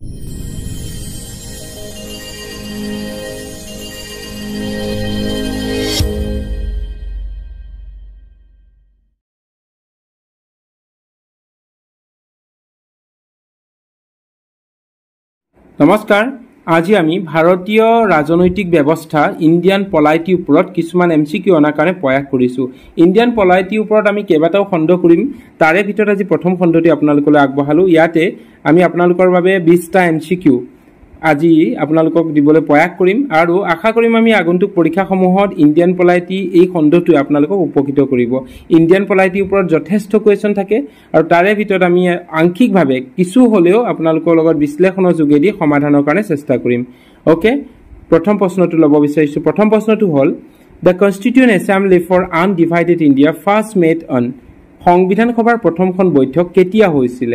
নমস্কাৰ আজি আমি ভাৰতীয় ৰাজনৈতিক ব্যৱস্থা ইণ্ডিয়ান পলাইটিৰ ওপৰত কিছুমান এমচিকিউ অনাৰ কাৰণে প্ৰয়াস কৰিছো ইণ্ডিয়ান পলাইটিৰ ওপৰত আমি কেইবাটাও খণ্ড কৰিম তাৰে ভিতৰত আজি প্ৰথম খণ্ডটি আপোনালোকলৈ আগবঢ়ালো ইয়াতে আমি আপোনালোকৰ বাবে 20টা এমচিকিউ আজি আপোনালোকক দিবলৈ প্ৰয়াস কৰিম আৰু আশা কৰিম আমি আগন্তুক পৰীক্ষাসমূহত ইণ্ডিয়ান পলাইটি এই খণ্ডটো আপোনালোকক উপকৃত কৰিব ইণ্ডিয়ান পলাইটিৰ ওপৰত যথেষ্ট কোৱেশ্চন থাকে আৰু তাৰে ভিতৰত আমি আংশিকভাৱে কিছু হলেও আপোনালোকৰ লগত বিশ্লেষণৰ যোগেদি সমাধানৰ কাৰণে চেষ্টা কৰিম ওকে প্ৰথম প্ৰশ্নটো ল'ব বিচাৰিছো প্ৰথম প্ৰশ্নটো হ'ল The Constituent Assembly for Undivided India first met on সংবিধান সভাৰ প্ৰথমখন বৈঠক কেতিয়া হৈছিল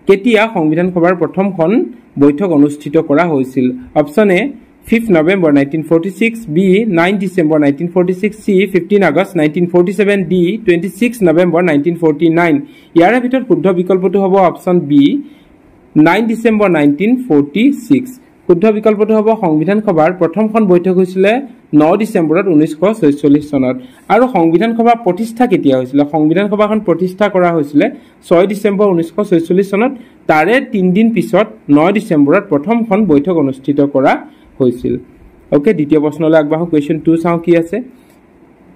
কেতিয়া সংবিধান সভাৰ প্ৰথমখন বৈঠক অনুষ্ঠিত কৰা হৈছিল অপচন এ 5 November 1946 B 9 December 1946 C 15 August 1947 D 26 November 1949 ইয়াৰে ভিতৰত শুদ্ধ বিকল্পটো হ'ব অপচন বি 9 December 1946 শুদ্ধ বিকল্পটো হ'ব সংবিধান সভাৰ প্ৰথমখন বৈঠক হৈছিল 9 ডিসেম্বৰত 1946 চনত আৰু সংবিধান সভা প্ৰতিষ্ঠা কেতিয়া হৈছিল সংবিধান সভাখন প্ৰতিষ্ঠা কৰা হৈছিল 6 ডিসেম্বৰ 1946 চনত তাৰে 3 দিন পিছত 9 ডিসেম্বৰত প্ৰথমখন বৈঠক অনুষ্ঠিত কৰা হৈছিল ওকে দ্বিতীয় প্ৰশ্নলৈ আগবাঢ়ো কোৱেশ্চন 2 চাও কি আছে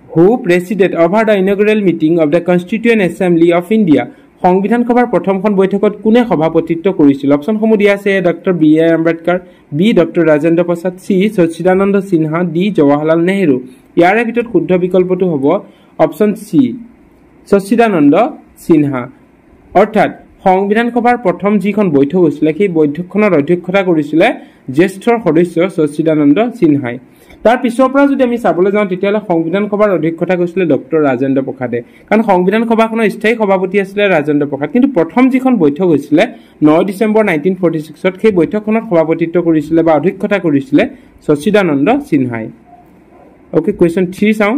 Who presided over the inaugural meeting of the Constituent Assembly of India সংবিধান সভাৰ প্ৰথমখন বৈঠকত কোনে সভাপতিত্ব কৰিছিল অপচনসমূহ দিয়া আছে doctor B R Ambedkar B doctor Rajendra Prasad C Sachchidananda Sinha D Jawaharlal Nehru ইয়াৰে ভিতৰত শুদ্ধ বিকল্পটো হ'ব অপচন সি সচ্চিদানন্দ সিনহা অৰ্থাৎ সংবিধান সভাৰ প্ৰথম যিখন বৈঠক হৈছিল সেই বৈঠকখনৰ অধ্যক্ষতা কৰিছিল জ্যেষ্ঠ সদস্য সচ্চিদানন্দ সিনহাই তাৰ পিছৰ পৰা যদি আমি চাবলৈ যাওঁ তেতিয়ালে সংবিধান সভাৰ অধ্যক্ষতা কৰিছিল ডক্টৰ ৰাজেন্দ্ৰ প্ৰসাদে কাৰণ সংবিধান সভাখনৰ স্থায়ী সভাপতি আছিল ৰাজেন্দ্ৰ প্ৰসাদ কিন্তু প্ৰথম যিখন বৈঠক হৈছিল 9 ডিসেম্বৰ 1946 ত সেই বৈঠকখনত সভাপতিত্ব কৰিছিল বা অধ্যক্ষতা কৰিছিল সচ্চিদানন্দ সিনহাই ওকে কোৱেশ্চন 3 চাও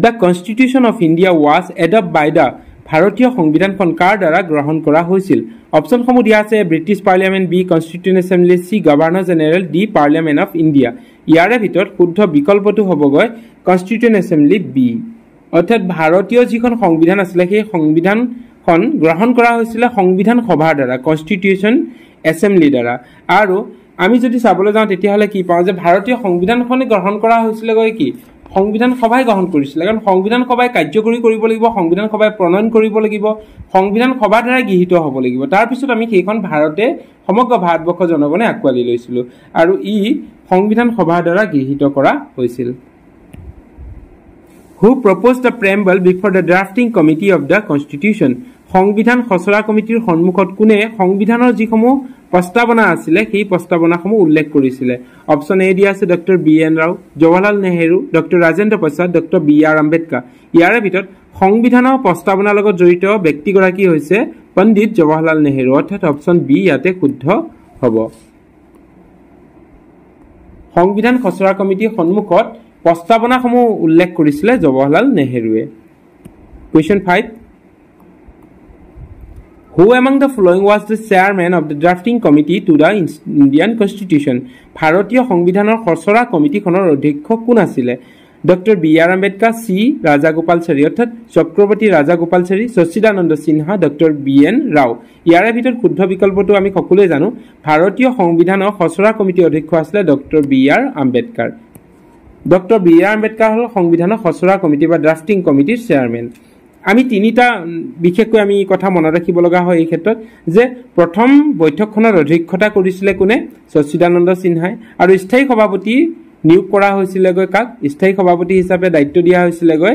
The Constitution of India was adopted by the ভাৰতীয় সংবিধানখন কাৰ দ্বাৰা গ্ৰহণ কৰা হৈছিল অপচনসমূহ দিয়া আছে British parliament B constituent assembly C governor general D parliament of India ইয়াৰে ভিতৰত শুদ্ধ বিকল্পটো হ'বগৈ কনষ্টিটিউয়েন্ট এছেম্বলি বি অৰ্থাৎ ভাৰতীয় যিখন সংবিধান আছিল সেই সংবিধানখন গ্ৰহণ কৰা হৈছিল সংবিধান সভাৰ দ্বাৰা কনষ্টিটিউশ্যন এছেম্বলি দ্বাৰা আৰু আমি যদি চাবলৈ যাওঁ তেতিয়াহ'লে কি পাওঁ যে ভাৰতীয় সংবিধানখন গ্ৰহণ কৰা হৈছিল গৈ কি সংবিধান সভাই গ্ৰহণ কৰিছিল কাৰণ সংবিধান সভাই কাৰ্যকৰী কৰিব লাগিব সংবিধান সভাই প্ৰণয়ন কৰিব লাগিব সংবিধান সভাৰ দ্বাৰা গৃহীত হ'ব লাগিব তাৰ পিছত আমি সেইখন ভাৰতে সমগ্ৰ ভাৰতবৰ্ষ জনগণে আকোৱালি লৈছিল আৰু ই সংবিধান সভাৰ দ্বাৰা গৃহীত কৰা হৈছিল Who proposed the preamble before the drafting committee of the constitution সংবিধান খচৰা কমিটিৰ সন্মুখত কোনে সংবিধানৰ যিসমূহ প্ৰস্তাৱনা আছিল সেই প্ৰস্তাৱনাসমূহ উল্লেখ কৰিছিল অপচন এ দিয়া আছে doctor B N Rau Jawaharlal Nehru doctor Rajendra Prasad doctor B R Ambedkar ইয়াৰে ভিতৰত সংবিধানৰ প্ৰস্তাৱনাৰ লগত জড়িত ব্যক্তিগৰাকী হৈছে পণ্ডিত জৱাহৰলাল নেহৰু অৰ্থাৎ অপচন বি ইয়াতে শুদ্ধ হ'ব সংবিধান খচৰা কমিটিৰ সন্মুখত প্ৰস্তাৱনাসমূহ উল্লেখ কৰিছিল জৱাহৰলাল নেহৰুৱে question 5 Who among the following was the chairman of the drafting committee to the Indian Constitution? ভাৰতীয় সংবিধানৰ খচৰা কমিটিখনৰ অধ্যক্ষ কোন আছিল doctor B R Ambedkar C Rajagopalachari অৰ্থাৎ Chakravarti Rajagopalachari Sachchidananda Sinha doctor B N Rau ইয়াৰে ভিতৰত শুদ্ধ বিকল্পটো আমি সকলোৱে জানো ভাৰতীয় সংবিধানৰ খচৰা কমিটিৰ অধ্যক্ষ আছিল doctor B R Ambedkar doctor B R Ambedkar হ'ল সংবিধানৰ খচৰা কমিটি বা ড্ৰাফটিং কমিটিৰ চেয়াৰমেন আমি তিনিটা বিশেষকৈ আমি কথা মনত ৰাখিব লগা হয় এই ক্ষেত্ৰত যে প্ৰথম বৈঠকখনৰ অধ্যক্ষতা কৰিছিল কোনে সচ্চিদানন্দ সিনহাই আৰু স্থায়ী সভাপতি নিয়োগ কৰা হৈছিল গৈ কাক স্থায়ী সভাপতি হিচাপে দায়িত্ব দিয়া হৈছিল গৈ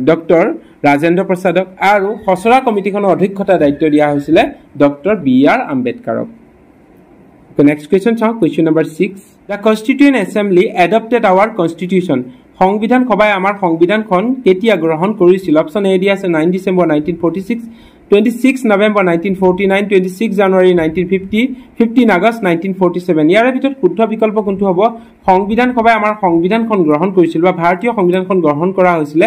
ডক্টৰ ৰাজেন্দ্ৰ প্ৰসাদক আৰু খচৰা কমিটিখনৰ অধ্যক্ষতা দায়িত্ব দিয়া হৈছিল ডক্টৰ বি আৰ আম্বেদকাৰক নেক্সট কোৱেশ্চন চাও question number 6 The Constituent Assembly adopted our constitution সংবিধান সভাই আমাৰ সংবিধানখন কেতিয়া গ্ৰহণ কৰিছিল অপচন এ দিয়া আছে 9 ডিসেম্বৰ 1946 26 নৱেম্বৰ 1949 26 জানুৱাৰী 1950 15 আগষ্ট 1947 ইয়াৰে ভিতৰত শুদ্ধ বিকল্প কোনটো হ'ব সংবিধান সভাই আমাৰ সংবিধানখন গ্ৰহণ কৰিছিল বা ভাৰতীয় সংবিধানখন গ্ৰহণ কৰা হৈছিল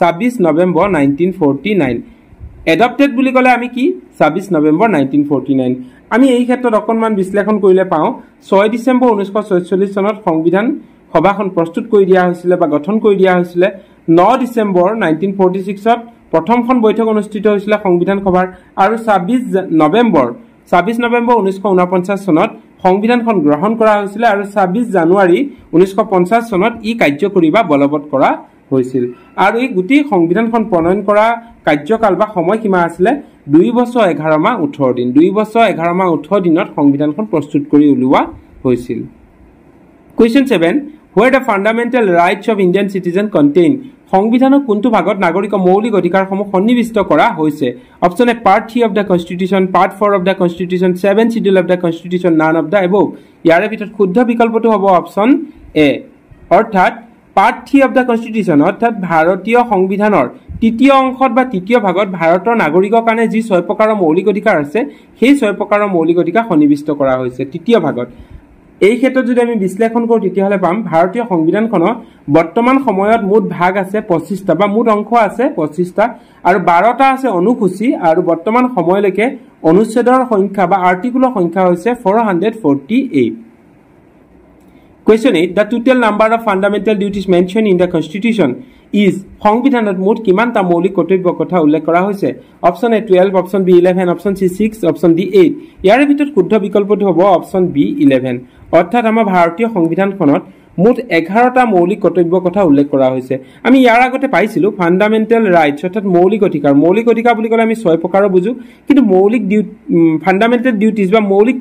26 নৱেম্বৰ 1949 এডপ্টেড বুলি ক'লে আমি কি 26 নৱেম্বৰ 1949 আমি এই ক্ষেত্ৰত অকণমান বিশ্লেষণ কৰিলে পাওঁ 6 ডিচেম্বৰ 1946 চনত সংবিধান সভাখন প্ৰস্তুত কৰি দিয়া হৈছিল বা গঠন কৰি দিয়া হৈছিল 9 ডিচেম্বৰ 1946ত প্ৰথমখন বৈঠক অনুষ্ঠিত হৈছিল সংবিধান সভাৰ আৰু 26 নৱেম্বৰ 1949 চনত সংবিধানখন গ্ৰহণ কৰা হৈছিল আৰু 26 জানুৱাৰী 1950 চনত ই কাৰ্যকৰী বা বলবৎ কৰা হৈছিল আৰু এই গোটেই সংবিধানখন প্ৰণয়ন কৰা কাৰ্যকাল বা সময়সীমা আছিল 2 বছৰ 11 মাহ 18 দিন 2 বছৰ 11 মাহ 18 দিনত সংবিধানখন প্ৰস্তুত কৰি উলিওৱা হৈছিল Question 7 Where the fundamental rights of Indian citizen contain সংবিধানৰ কোনটো ভাগত নাগৰিকৰ মৌলিক অধিকাৰসমূহ সন্নিৱিষ্ট কৰা হৈছে option A part 3 of the constitution part 4 of the constitution 7 schedule of the constitution naan of the above ইয়াৰে ভিতৰত শুদ্ধ বিকল্পটো হ'ব অপচন এ অৰ্থাৎ পাৰ্ট 3 অফ দা কনস্টিটিউশন অৰ্থাৎ ভাৰতীয় সংবিধানৰ তৃতীয় অংশত বা তৃতীয় ভাগত ভাৰতৰ নাগৰিকৰ কাৰণে যি 6 প্ৰকাৰৰ মৌলিক অধিকাৰ আছে সেই 6 প্ৰকাৰৰ মৌলিক অধিকাৰ সন্নিৱিষ্ট কৰা হৈছে তৃতীয় ভাগত এই ক্ষেত্ৰত যদি আমি বিশ্লেষণ কৰো তেতিয়াহলে পাম ভাৰতীয় সংবিধানখনৰ বৰ্তমান সময়ত মুঠ ভাগ আছে 25টা বা মুঠ অংশ আছে 25টা আৰু 12টা আছে অনুসূচী আৰু বৰ্তমান সময়লৈকে অনুচ্ছেদৰ সংখ্যা বা আৰ্টিকুলৰ সংখ্যা হৈছে 448 Question 8 The total number of fundamental duties mentioned in the constitution is সংবিধানত মুঠ কিমানটা মৌলিক কৰ্তব্য কথা উল্লেখ কৰা হৈছে option A 12 option B 11 option C 6 option D 8 ইয়াৰ ভিতৰত শুদ্ধ বিকল্পটো হ'ব অপচন বি 11 অৰ্থাৎ আমাৰ ভাৰতীয় সংবিধানখনত মুঠ 11টা মৌলিক কৰ্তব্য কথা উল্লেখ কৰা হৈছে আমি ইয়াৰ আগতে পাইছিলো ফান্ডামেন্টাল ৰাইটস অৰ্থাৎ মৌলিক অধিকাৰ বুলি ক'লে আমি 6 প্ৰকাৰৰ বুজো কিন্তু মৌলিক ফান্ডামেন্টাল ডিউটিজ বা মৌলিক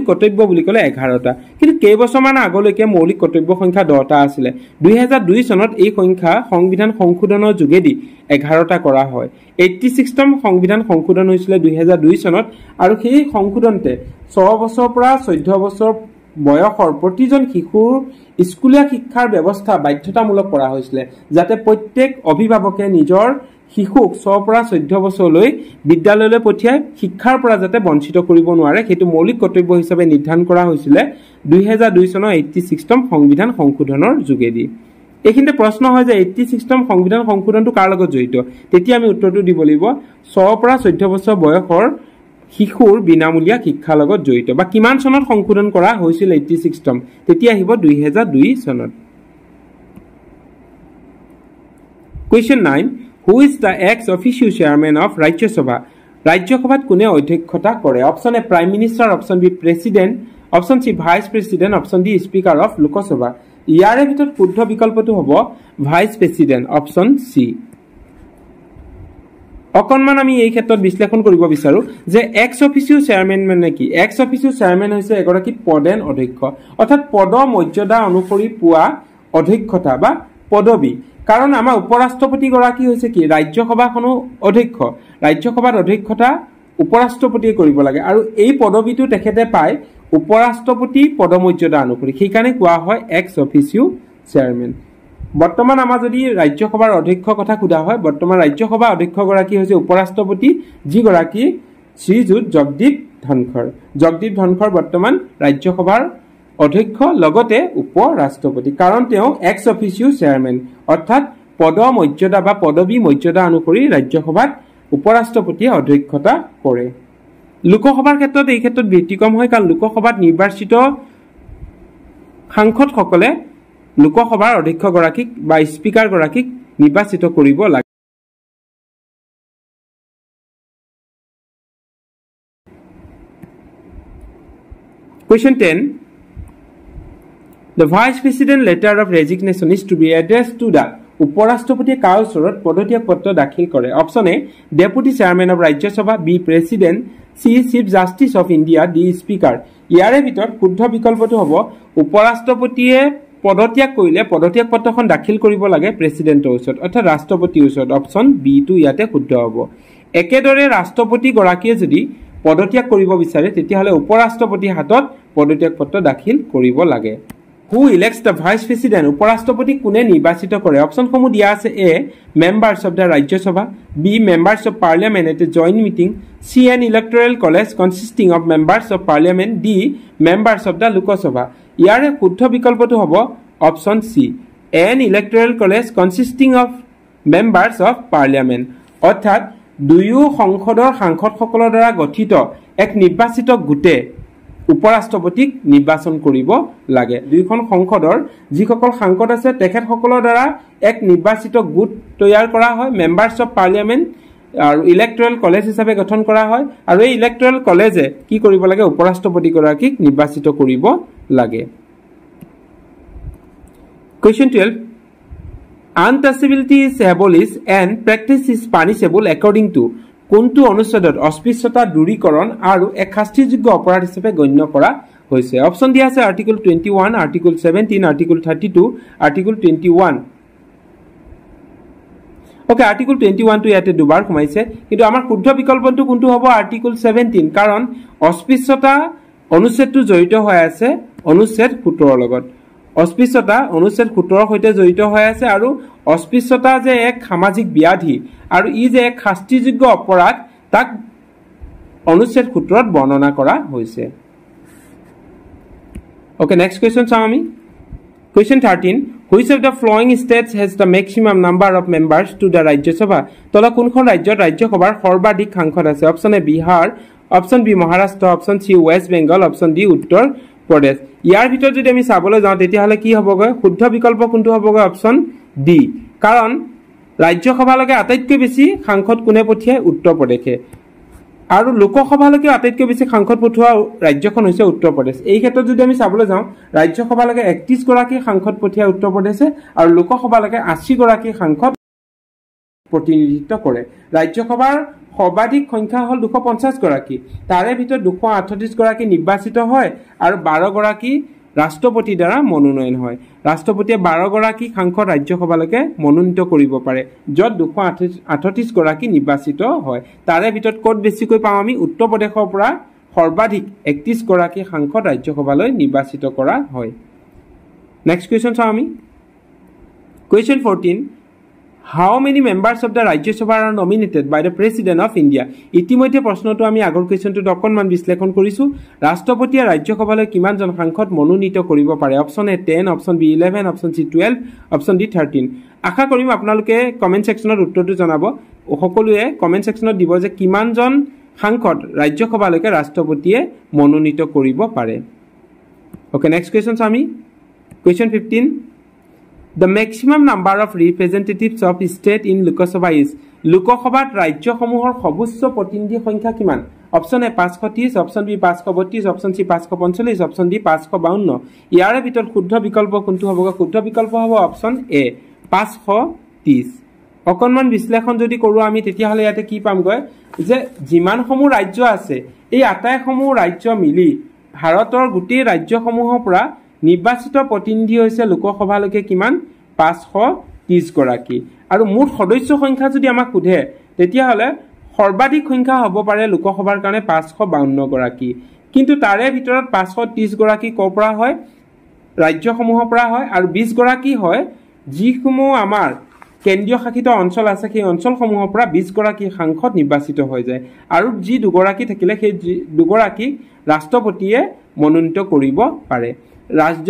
কৰ্তব্য বুলি ক'লে 11টা কিন্তু কেইবছৰমান আগলৈকে মৌলিক কৰ্তব্য সংখ্যা 10টা আছিল 2002 চনত এই সংখ্যা সংবিধান সংশোধনৰ যোগেদি 11টা কৰা হয় 86তম সংবিধান সংশোধন হৈছিল 2002 চনত আৰু সেই সংশোধনতে 6 বছৰৰ পৰা 14 বছৰ বয়সৰ প্ৰতিজন শিশুৰ স্কুলীয়া শিক্ষাৰ ব্যৱস্থা বাধ্যতামূলক কৰা হৈছিল যাতে প্ৰত্যেক অভিভাৱকে নিজৰ শিশুক 6 পৰা 14 বছৰলৈ বিদ্যালয়লৈ পঠিয়াই শিক্ষাৰ পৰা যাতে বঞ্চিত কৰিব নোৱাৰে সেইটো মৌলিক কৰ্তব্য হিচাপে নিৰ্ধাৰণ কৰা হৈছিল 2002 চনৰ 86তম সংবিধান সংশোধনৰ যোগেদি এইখিনিতে প্ৰশ্ন হয় যে 86তম সংবিধান সংশোধনটো কাৰ লগত জড়িত তেতিয়া আমি উত্তৰটো দিব লাগিব 6 পৰা 14 বছৰ বয়সৰ শিশুৰ বিনামূলীয়া শিক্ষাৰ লগত জড়িত বা কিমান চনত সংশোধন কৰা হৈছিল 86তম তেতিয়া আহিব 2002 চনত Question 9 Who is the ex officio chairman of Rajya Sabha ৰাজ্যসভাত কোনে অধ্যক্ষতা কৰে option A prime minister option B president option C vice president option D speaker of Lok Sabha ইয়াৰে ভিতৰত শুদ্ধ বিকল্পটো হ'ব ভাইস প্ৰেসিডেন্ট অপচন সি অকনমান আমি এই ক্ষেত্ৰত বিশ্লেষণ কৰিব বিচাৰো যে এক্স অফিচিও চেয়াৰম্যান মানে কি এক্স অফিচিও চেয়াৰম্যান হৈছে এগৰাকী পদেন অধ্যক্ষ অৰ্থাৎ পদ মৰ্যাদা অনুসৰি পোৱা অধ্যক্ষতা বা পদবী কাৰণ আমাৰ উপৰাষ্ট্ৰপতি গৰাকী হৈছে কি ৰাজ্যসভাখনো অধ্যক্ষ ৰাজ্যসভাৰ অধ্যক্ষতা উপৰাষ্ট্ৰপতিয়ে কৰিব লাগে আৰু এই পদবীটো তেখেতে পায় উপৰাষ্ট্ৰপতি পদমৰ্যাদা অনুসৰি সেইকাৰণে কোৱা হয় এক্স অফিচিও চেয়াৰম্যান বৰ্তমান আমাৰ যদি ৰাজ্যসভাৰ অধ্যক্ষ কথা খুদা হয় বৰ্তমান ৰাজ্যসভা অধ্যক্ষ গৰাকী হৈছে উপৰাষ্ট্ৰপতি যি গৰাকী শ্ৰীযুত জগদীপ ধনখৰ বৰ্তমান ৰাজ্যসভাৰ অধ্যক্ষ লগতে উপৰাষ্ট্ৰপতি কাৰণ তেওঁ এক্স অফিচিও চেয়াৰম্যান অৰ্থাৎ পদ মৰ্যাদা বা পদবী মৰ্যাদা অনুসৰি ৰাজ্যসভাত উপৰাষ্ট্ৰপতিয়ে অধ্যক্ষতা কৰে লোকসভাৰ ক্ষেত্ৰত এই ক্ষেত্ৰত ব্যতিক্ৰম হয় কাৰণ লোকসভাত নিৰ্বাচিত সাংসদসকলে লোকসভাৰ অধ্যক্ষ গৰাকীক বা স্পিকাৰ গৰাকীক নিৰ্বাচিত কৰিব লাগে Question 10 The Vice President letter of resignation is to be addressed to the উপৰাষ্ট্ৰপতিয়ে কাৰ ওচৰত পদত্যাগ পত্ৰ দাখিল কৰে option A deputy chairman of Rajya Sabha B president C chief justice of India D speaker ইয়াৰে ভিতৰত শুদ্ধ বিকল্পটো হ'ব উপৰাষ্ট্ৰপতিয়ে পদত্যাগ কৰিলে পদত্যাগ পত্ৰখন দাখিল কৰিব লাগে প্ৰেসিডেন্টৰ ওচৰত অৰ্থাৎ ৰাষ্ট্ৰপতিৰ ওচৰত অপচন বি টো ইয়াতে শুদ্ধ হ'ব একেদৰে ৰাষ্ট্ৰপতি গৰাকীয়ে যদি পদত্যাগ কৰিব বিচাৰে তেতিয়াহলে উপৰাষ্ট্ৰপতিৰ হাতত পদত্যাগ পত্ৰ দাখিল কৰিব লাগে Who elects the vice president উপৰাষ্ট্ৰপতি কোনে নিৰ্বাচিত কৰে অপচনসমূহ দিয়া আছে এ members of the Rajya Sabha B members of parliament at a joint meeting C an electoral college consisting of members of parliament D members of the Lok Sabha ইয়াৰে শুদ্ধ বিকল্পটো হ'ব option C an electoral college consisting of members of parliament অৰ্থাৎ দুয়ো সংসদৰ সাংসদসকলৰ দ্বাৰা গঠিত এক নিৰ্বাচিত গোটে উপৰাষ্ট্ৰপতিক নিৰ্বাচন কৰিব লাগে দুইখন সংসদৰ যিসকল সাংসদ আছে তেখেতসকলৰ দ্বাৰা এক নিৰ্বাচিত গোট তৈয়াৰ কৰা হয় মেম্বাৰ্ছ অফ পাৰ্লিয়ামেণ্ট আৰু ইলেক্টৰেল কলেজ হিচাপে গঠন কৰা হয় আৰু এই ইলেক্টৰেল কলেজে কি কৰিব লাগে উপৰাষ্ট্ৰপতি গৰাকীক নিৰ্বাচিত কৰিব লাগে Question 12 Untouchability is abolished and practice is punishable according to কোনটো অনুচ্ছেদত অস্পৃশ্যতা দূৰীকৰণ আৰু এক শাস্তিযোগ্য অপৰাধ হিচাপে গণ্য কৰা হৈছে অপচন দিয়া আছে article 21 article 17 article 32 article 21 okay article 21 টো ইয়াতে দুবাৰ সোমাইছে কিন্তু আমাৰ শুদ্ধ বিকল্পটো কোনটো হ'ব আৰ্টিকল 17 কাৰণ অস্পৃশ্যতা অনুচ্ছেদটো জড়িত হৈ আছে অনুচ্ছেদ 17 লগত অস্পৃশ্যতা অনুচ্ছেদ 17 সৈতে জড়িত হৈ আছে আৰু অস্পৃশ্যতা যে এক সামাজিক ব্যাধি আৰু ই যে এক শাস্তিযোগ্য অপৰাধ তাক অনুচ্ছেদ 17ত বৰ্ণনা কৰা হৈছে ওকে নেক্সট কোৱেশ্চন চাও আমি Question 13 Which of the following states has the maximum number of members to the Rajya Sabha তলা কোনখন ৰাজ্যত ৰাজ্য সভাৰ সৰ্বাধিক সাংসদ আছে option A Bihar option B Maharashtra option C West Bengal option D Uttar Pradesh ইয়াৰ ভিতৰত যদি আমি চাবলৈ যাওঁ তেতিয়া হলে কি হ'বগৈ শুদ্ধ বিকল্প কোনটো হ'বগৈ অপচন ডি কাৰণ ৰাজ্য সভালৈকে আটাইতকৈ বেছি সাংসদ কোনে পঠিয়ায় উত্তৰ প্ৰদেশে আৰু লোকসভালৈকে আটাইতকৈ বেছি সাংসদ পঠোৱা ৰাজ্যখন হৈছে উত্তৰ প্ৰদেশ এই ক্ষেত্ৰত যদি আমি চাবলৈ যাওঁ ৰাজ্য সভালৈকে 31 গৰাকী সাংসদ পঠিয়ায় উত্তৰ প্ৰদেশে আৰু লোকসভালৈকে 80 গৰাকী সাংসদ প্ৰতিনিধিত্ব কৰে ৰাজ্য সভাৰ সৰ্বাধিক সংখ্যা হল 250 গৰাকী তাৰে ভিতৰত 238 গৰাকী নিৰ্বাচিত হয় আৰু 12 গৰাকী ৰাষ্ট্ৰপতি দ্বাৰা মনোনয়ন হয় ৰাষ্ট্ৰপতিয়ে 12 গৰাকী সাংসদ ৰাজ্য সভালৈকে মনোনীত কৰিব পাৰে যত 238 গৰাকী নিৰ্বাচিত হয় তাৰে ভিতৰত কত বেছিকৈ পাওঁ আমি উত্তৰ প্ৰদেশৰ পৰা সৰ্বাধিক 31 গৰাকী সাংসদ ৰাজ্য সভালৈ নিৰ্বাচিত কৰা হয় নেক্সট কোৱেশ্চন চাও আমি question 14 How many members of the Rajya Sabha are nominated by the President of India? ইতিমধ্যে প্ৰশ্নটো আমি আগৰ কোৱেশ্চনটো অকণমান বিশ্লেষণ কৰিছো ৰাষ্ট্ৰপতিয়ে ৰাজ্য সভালৈ কিমানজন সাংসদ মনোনীত কৰিব পাৰে option A 10 option B 11 option C 12 option D 13 আশা কৰিম আপোনালোকে কমেন্ট সেকশনত উত্তৰটো জনাব সকলোৱে কমেন্ট সেকশনত দিব যে কিমানজন সাংসদ ৰাজ্য সভালৈকে ৰাষ্ট্ৰপতিয়ে মনোনীত কৰিব পাৰে ওকে নেক্সট কোৱেশ্চন আমি question 15 The maximum number of representatives of state in Lok Sabha is লোকসভাত ৰাজ্যসমূহৰ সৰ্বোচ্চ প্ৰতিনিধি সংখ্যা কিমান option A 530 option B 532 option C 545 option D 552 ইয়াৰে ভিতৰত শুদ্ধ বিকল্প কোনটো হ'ব শুদ্ধ বিকল্প হ'ব অপচন এ 530 অকণমান বিশ্লেষণ যদি কৰো আমি তেতিয়া হলে ইয়াতে কি পামগৈ যে যিমানসমূহ ৰাজ্য আছে এই আটাইসমূহ ৰাজ্য মিলি ভাৰতৰ গোটেই ৰাজ্যসমূহৰ পৰা নিৰ্বাচিত প্ৰতিনিধি হৈছে লোকসভালৈকে কিমান 530 গৰাকী আৰু মুঠ সদস্য সংখ্যা যদি আমাক সোধে তেতিয়া হলে সৰ্বাধিক সংখ্যা হ'ব পাৰে লোকসভাৰ কাৰণে 552 গৰাকী কিন্তু তাৰে ভিতৰত 530 গৰাকী কৰ পৰা হয় ৰাজ্যসমূহৰ পৰা হয় আৰু 20 গৰাকী হয় যিসমূহ আমাৰ কেন্দ্ৰীয় শাসিত অঞ্চল আছে সেই অঞ্চলসমূহৰ পৰা 20 গৰাকী সাংসদ নিৰ্বাচিত হৈ যায় আৰু যি দুগৰাকী থাকিলে সেই দুগৰাকী ৰাষ্ট্ৰপতিয়ে মনোনীত কৰিব পাৰে ৰাজ্য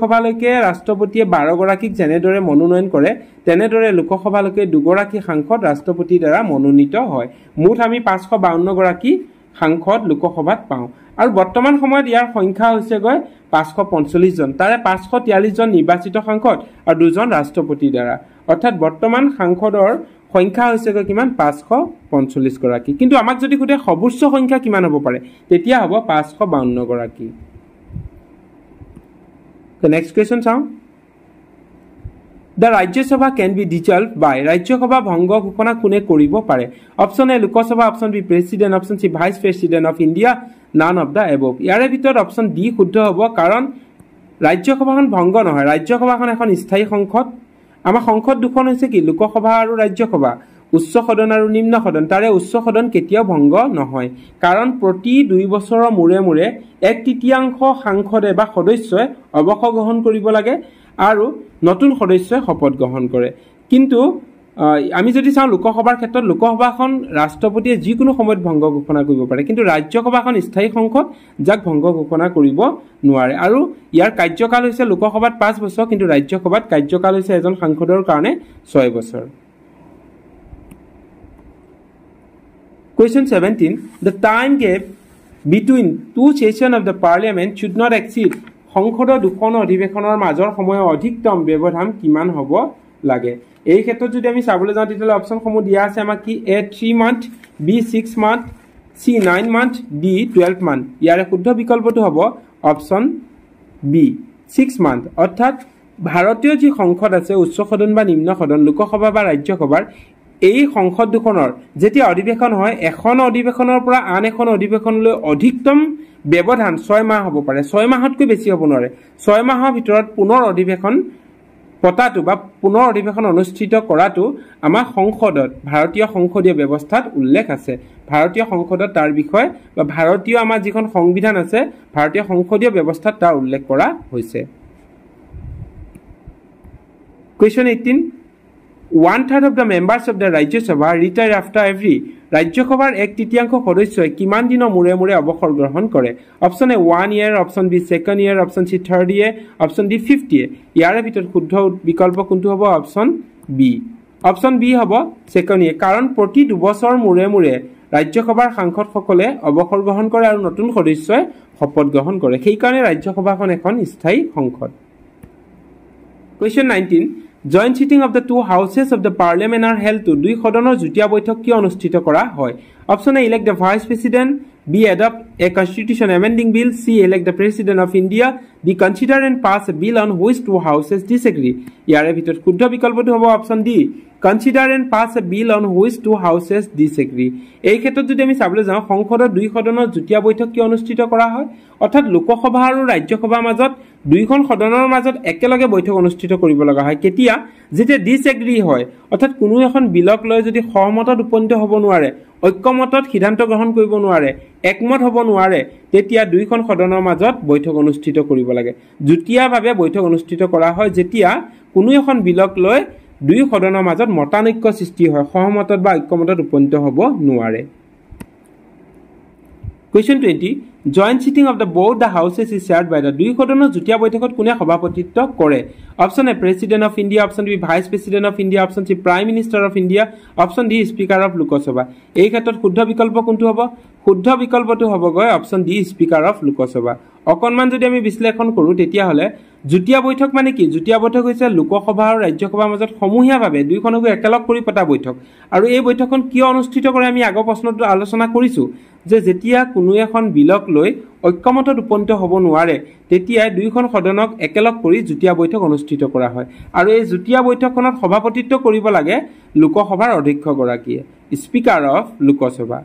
সভালৈকে ৰাষ্ট্ৰপতিয়ে 12 গৰাকীক যেনেদৰে মনোনয়ন কৰে তেনেদৰে লোকসভালৈকে দুগৰাকী সাংসদ ৰাষ্ট্ৰপতিৰ দ্বাৰা মনোনীত হয় মুঠ আমি 552 গৰাকী সাংসদ লোকসভাত পাওঁ আৰু বৰ্তমান সময়ত ইয়াৰ সংখ্যা হৈছে গৈ 545 জন তাৰে 543 জন নিৰ্বাচিত সাংসদ আৰু দুজন ৰাষ্ট্ৰপতিৰ দ্বাৰা অৰ্থাৎ বৰ্তমান সাংসদৰ সংখ্যা হৈছে গৈ কিমান 545 গৰাকী কিন্তু আমাক যদি কোতে সৰ্বোচ্চ সংখ্যা কিমান হ'ব পাৰে তেতিয়া হ'ব 552 গৰাকী The next question sound The Rajya Sabha can be dissolved by Rajya Sabha bhanga ঘোষণা কোনে কৰিব পাৰে option A Lok Sabha option B president option C vice president of India none of the above ইয়াৰে ভিতৰত অপচন ডি শুদ্ধ হ'ব কাৰণ ৰাজ্য সভাখন ভংগ নহয় ৰাজ্য সভাখন এখন স্থায়ী সংসদ আমাৰ সংসদ দুখন হৈছে কি লোকসভা আৰু ৰাজ্য সভা উচ্চ সদন আৰু নিম্ন সদন তাৰে উচ্চ সদন কেতিয়াও ভংগ নহয় কাৰণ প্ৰতি 2 বছৰৰ মূৰে মূৰে 1/3 সাংসদে বা সদস্যই অৱসৰ গ্ৰহণ কৰিব লাগে আৰু নতুন সদস্যই শপত গ্ৰহণ কৰে কিন্তু আমি যদি চাওঁ লোকসভাৰ ক্ষেত্ৰত লোকসভাখন ৰাষ্ট্ৰপতিয়ে যিকোনো সময়ত ভংগ ঘোষণা কৰিব পাৰে কিন্তু ৰাজ্য সভাখন স্থায়ী সংসদ যাক ভংগ ঘোষণা কৰিব নোৱাৰে আৰু ইয়াৰ কাৰ্যকাল হৈছে লোকসভাত 5 বছৰ কিন্তু ৰাজ্য সভাত কাৰ্যকাল হৈছে এজন সাংসদৰ কাৰণে 6 বছৰ Question 17. The time gap between two sessions of the parliament should not exceed সংসদৰ দুখন অধিৱেশনৰ মাজৰ সময় অধিকতম ব্যৱধান কিমান হ'ব লাগে এই ক্ষেত্ৰত যদি আমি চাবলৈ যাওঁ তেতিয়া অপচনসমূহ দিয়া আছে আমাক কি A 3 month B 6 month C 9 month D 12 month ইয়াৰ শুদ্ধ বিকল্পটো হ'ব অপচন B 6 month অৰ্থাৎ ভাৰতীয় যি সংসদ আছে উচ্চ সদন বা নিম্ন সদন লোকসভা বা ৰাজ্যসভাৰ এই সংসদ দুখনৰ যেতিয়া অধিৱেশন হয় এখন অধিৱেশনৰ পৰা আন এখন অধিৱেশনলৈ অধিকতম ব্যৱধান 6 মাহ হ'ব পাৰে 6 মাহতকৈ বেছি হ'ব নোৱাৰে 6 মাহৰ ভিতৰত পুনৰ অধিৱেশন পতাটো বা পুনৰ অধিৱেশন অনুষ্ঠিত কৰাটো আমাৰ সংসদত ভাৰতীয় সংসদীয় ব্যৱস্থাত উল্লেখ আছে ভাৰতীয় সংসদত তাৰ বিষয় বা ভাৰতীয় আমাৰ যিখন সংবিধান আছে ভাৰতীয় সংসদীয় ব্যৱস্থাত তাৰ উল্লেখ কৰা হৈছে Question 18 1/3 of the members of the Rajya Sabha retire after every Rajya Sabhar 1/3 সদস্যই কিমান দিনৰ মূৰে মূৰে অৱসৰ গ্ৰহণ কৰে option A 1 year option B second year option C third year option D fifth year ইয়াৰ ভিতৰত শুদ্ধ বিকল্প কোনটো হ'ব অপচন বি হ'ব সেকেন্ড ইয়াৰ কাৰণ প্ৰতি 2 বছৰ মূৰে মূৰে ৰাজ্য সভাৰ সাংসদসকলে অৱসৰ গ্ৰহণ কৰে আৰু নতুন সদস্যই শপত গ্ৰহণ কৰে সেই কাৰণে ৰাজ্য সভাখন এখন স্থায়ী সংসদ Question 19 Joint sitting of the two houses of the parliament are held to দুই সদনৰ যুটীয়া বৈঠক কি অনুষ্ঠিত কৰা হয় option A elect the vice president B adopt a constitution amending bill C elect the president of India D consider and pass a bill on which two houses disagree ইয়াৰে ভিতৰত শুদ্ধ বিকল্পটো হ'ব option D consider and pass a bill on which two houses disagree এই ক্ষেত্ৰত যদি আমি চাবলৈ যাওঁ সংসদৰ দুই সদনৰ যুটীয়া বৈঠক কি অনুষ্ঠিত কৰা হয় অৰ্থাৎ লোকসভা আৰু ৰাজ্যসভাৰ মাজত দুইখন সদনৰ মাজত একেলগে বৈঠক অনুষ্ঠিত কৰিব লগা হয় কেতিয়া যেতিয়া ডিসএগ্ৰি হয় অৰ্থাৎ কোনো এখন বিলক লৈ যদি সহমতত উপনীত হ'ব নোৱাৰে ঐক্যমতত সিদ্ধান্ত গ্ৰহণ কৰিব নোৱাৰে একমত হ'ব নোৱাৰে তেতিয়া দুইখন সদনৰ মাজত বৈঠক অনুষ্ঠিত কৰিব লাগে যুটীয়াভাৱে বৈঠক অনুষ্ঠিত কৰা হয় যেতিয়া কোনো এখন বিলক লৈ দুই সদনৰ মাজত মতানৈক্য সৃষ্টি হয় সহমতত বা ঐক্যমতত উপনীত হ'ব নোৱাৰে Question 20 Joint sitting of the both the houses is chaired by the দুই সদনৰ যুটীয়া বৈঠকত কোনে সভাপতিত্ব কৰে option A president of India option B vice president of India option C prime minister of India option D speaker of Lok Sabha এই ক্ষেত্ৰত শুদ্ধ বিকল্প কোনটো হ'ব শুদ্ধ বিকল্পটো হ'ব গৈ option D speaker of Lok Sabha অকনমান যদি আমি বিশ্লেষণ কৰো তেতিয়া হলে যুটীয়া বৈঠক মানে কি যুটীয়া বৈঠক হৈছে লোকসভা আৰু ৰাজ্যসভাৰ মাজত সমূহীয়াভাৱে দুইখনকো একেলগ কৰি পতা বৈঠক আৰু এই বৈঠকখন কিয় অনুষ্ঠিত কৰে আমি আগৰ প্ৰশ্নটো আলোচনা কৰিছো যে যেতিয়া কোনো এখন বিলক লৈ ঐক্যমতত উপনীত হ'ব নোৱাৰে তেতিয়া দুইখন সদনক একেলগ কৰি যুটীয়া বৈঠক অনুষ্ঠিত কৰা হয় আৰু এই যুটীয়া বৈঠকখনত সভাপতিত্ব কৰিব লাগে লোকসভাৰ অধ্যক্ষ গৰাকীয়ে স্পিকাৰ অফ লোকসভা